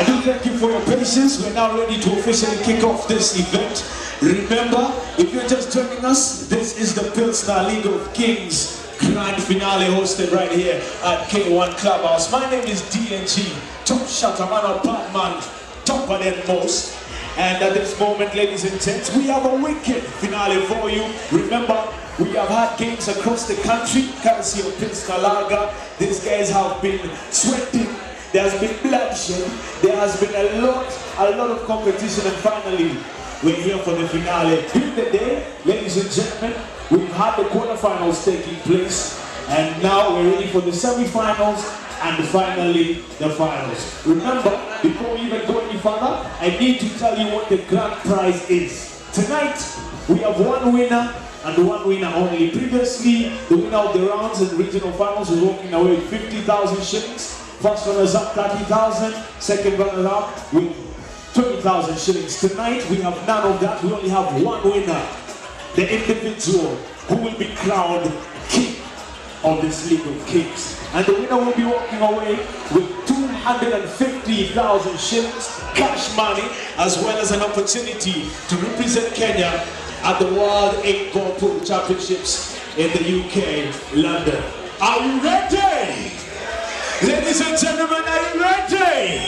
I do thank you for your patience. We're now ready to officially kick off this event. Remember, if you're just joining us, this is the Pilsner League of Kings Grand Finale hosted right here at K1 Clubhouse. My name is DNG, top shutter, man of Batman, tougher than most. And at this moment, ladies and gents, we have a wicked finale for you. Remember, we have had games across the country, courtesy of Pilsner Lager. These guys have been sweating. There has been bloodshed. There has been a lot of competition, and finally, we're here for the finale. In the day, ladies and gentlemen, we've had the quarterfinals taking place, and now we're ready for the semi-finals and finally the finals. Remember, before we even go any further, I need to tell you what the grand prize is. Tonight, we have one winner and one winner only. Previously, the winner of the rounds and regional finals was walking away with 50,000 shillings. First runners up 30,000, second runner up with 20,000 shillings. Tonight, we have none of that. We only have one winner, the individual who will be crowned king of this League of Kings. And the winner will be walking away with 250,000 shillings, cash money, as well as an opportunity to represent Kenya at the World 8-Ball Pool Championships in the UK, London. Are you ready? Ladies and gentlemen, are you ready?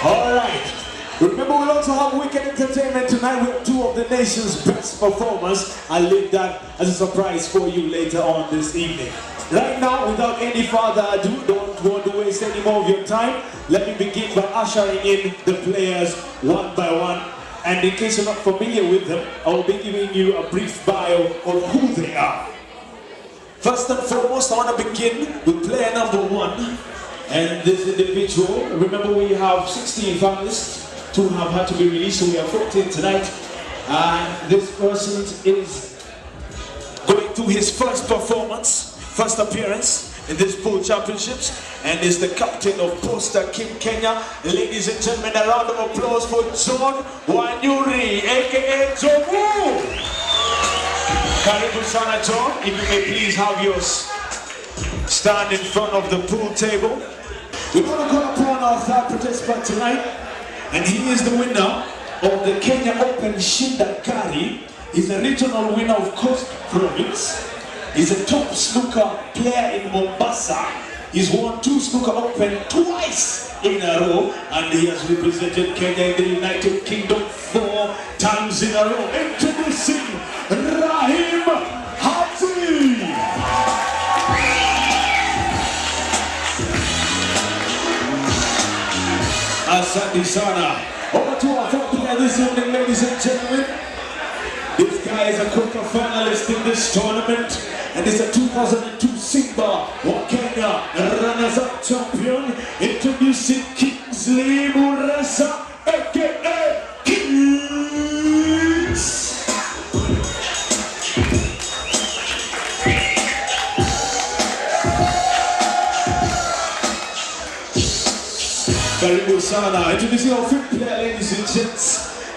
All right. Remember, we'll also have weekend entertainment tonight with two of the nation's best performers. I'll leave that as a surprise for you later on this evening. Right now, without any further ado, don't want to waste any more of your time. Let me begin by ushering in the players one by one. And in case you're not familiar with them, I will be giving you a brief bio of who they are. First and foremost, I want to begin with player number one. And this individual, remember we have 16 finalists. 2 have had to be released, so we have 14 tonight. And this person is going through his first performance, first appearance in this pool championships, and is the captain of Posta King Kenya. Ladies and gentlemen, a round of applause for John Wanyuri, aka Jomu. Karibu sana John, if you may please have yours stand in front of the pool table. We're going to call upon our third participant tonight, and he is the winner of the Kenya Open Shinda Kari. He's a regional winner of Coast Province. He's a top snooker player in Mombasa. He's won 2 snooker open twice in a row, and he has represented Kenya in the United Kingdom 4 times in a row. Introducing Rahim Hati. Asante sana. Over to our top player this evening, ladies and gentlemen. This guy is a quarter finalist in this tournament, and is a 2002 Simba wa Kenya runners-up champion. Introducing Kingsley Muresa, aka Kings. Karibu sana. Introducing our fifth player, ladies and gents.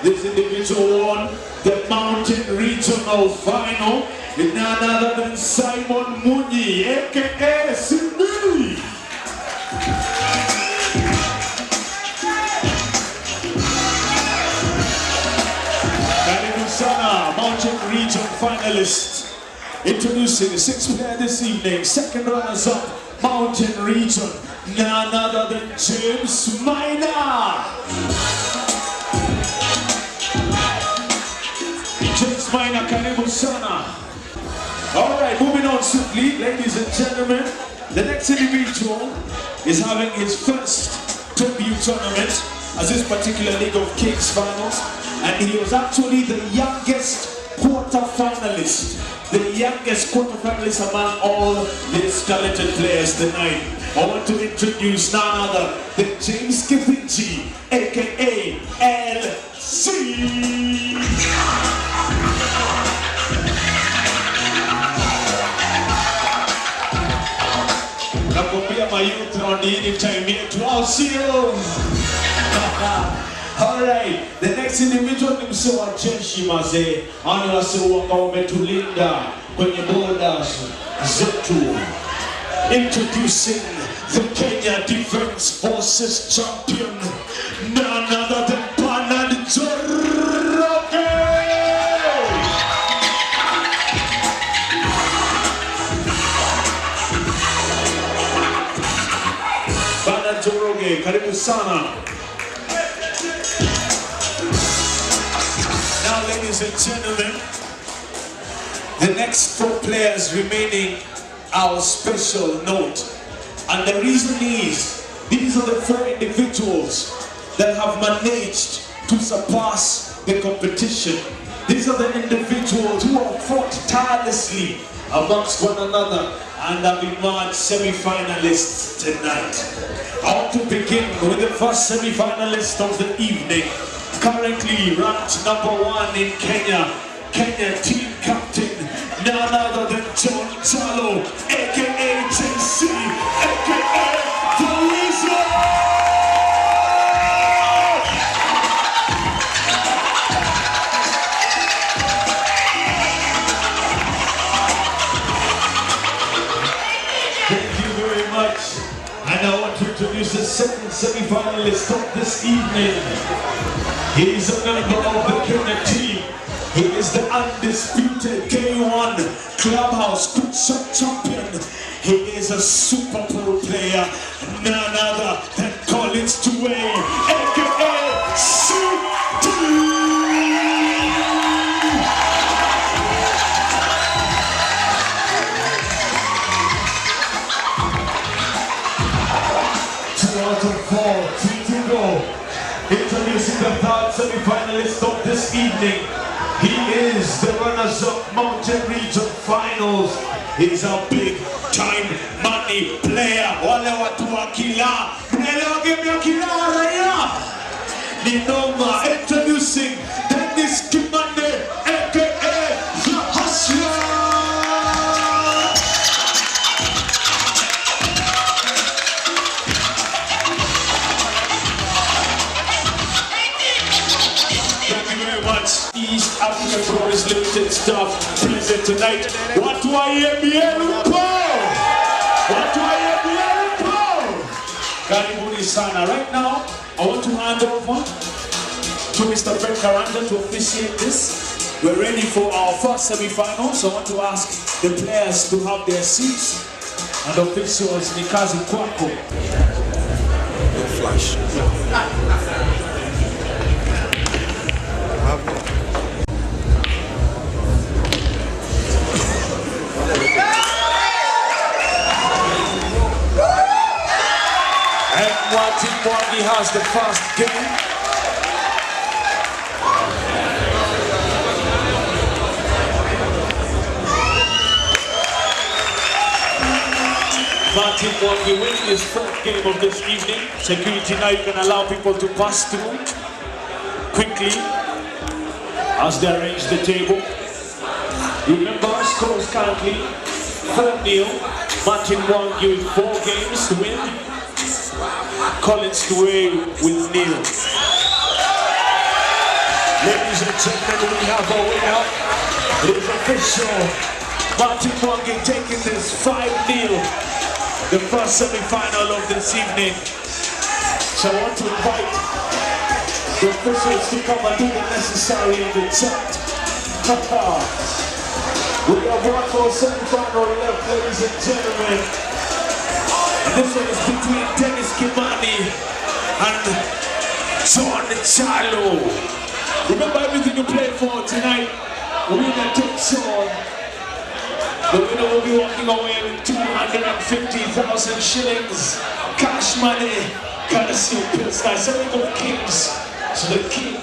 This individual won the Mountain Regional Final with none other than Simon Munyi, aka Sydney. Karibu sana, Mountain Region finalist. Introducing the 6th player this evening, second runners-up, Mountain Region, none other than James Minor. James Minor, karibu sana. All right, moving on swiftly, ladies and gentlemen. The next individual is having his first debut tournament as this particular League of Kings finals, and he was actually the youngest quarter-finalist. The youngest quarter-finalist among all these talented players tonight. I want to introduce none other than James Kipinji, aka LC. Nakwambia mayouth round hii ni time yetu, au sio? Alright, the next individual ni msee wa jeshi mazee. Ani wase wanga wametulinda kwenye borders zetu. Introducing the Kenya Defense Forces champion, Karibu sana. Now, ladies and gentlemen, the next 4 players remaining are special note. And the reason is, these are the 4 individuals that have managed to surpass the competition. These are the individuals who have fought tirelessly amongst one another and have emerged semi-finalists tonight. I want to begin with the first semi-finalist of the evening. Currently ranked #1 in Kenya, Kenya team captain, none other than John Chalo, aka JC, aka The Wizard. Thank you very much. And I want to introduce the second semi-finalist of this evening. He is a member of the Kenya team. He is the undisputed K1 Clubhouse Quick Shot champion. He is a Super Bowl player, none other than Collins Tuwei, aka Super. Introducing the third semi-finalist of this evening. He is the runners-up Mountain Region Finals. He's a big-time money player. Wale watu wa Kila, mnaelewa game ya Kila raia? Ni noma. Introducing Dennis Kimande, aka The Hustler. East African Promise Limited staff present tonight. Watu wa EMBA upo! Watu wa EMBA upo! Karibuni sana. Right now, I want to hand over to Mr. Ben Karanja to officiate this. We're ready for our first semi-final, so I want to ask the players to have their seats. And officials, ni kazi kwako. No flash. Martin Mwangi has the first game. Martin Mwangi winning his 4th game of this evening. Security now, you can allow people to pass through quickly as they arrange the table. Remember, scores currently 4-0. Martin Mwangi with 4 games to win. Collins Tuwei with nil. Ladies and gentlemen, we have a winner. It is official. Martin Mwangi taking this 5-0. The first semi-final of this evening. So I want to invite the officials to come and do the necessary in the chat. We have one more semi-final left, ladies and gentlemen. This one is between Dennis Kimani and John Chalo. Remember everything you played for tonight. The winner takes on. The winner will be walking away with 250,000 shillings. Cash money. Courtesy of Pilsner. 7 of Kings. So the king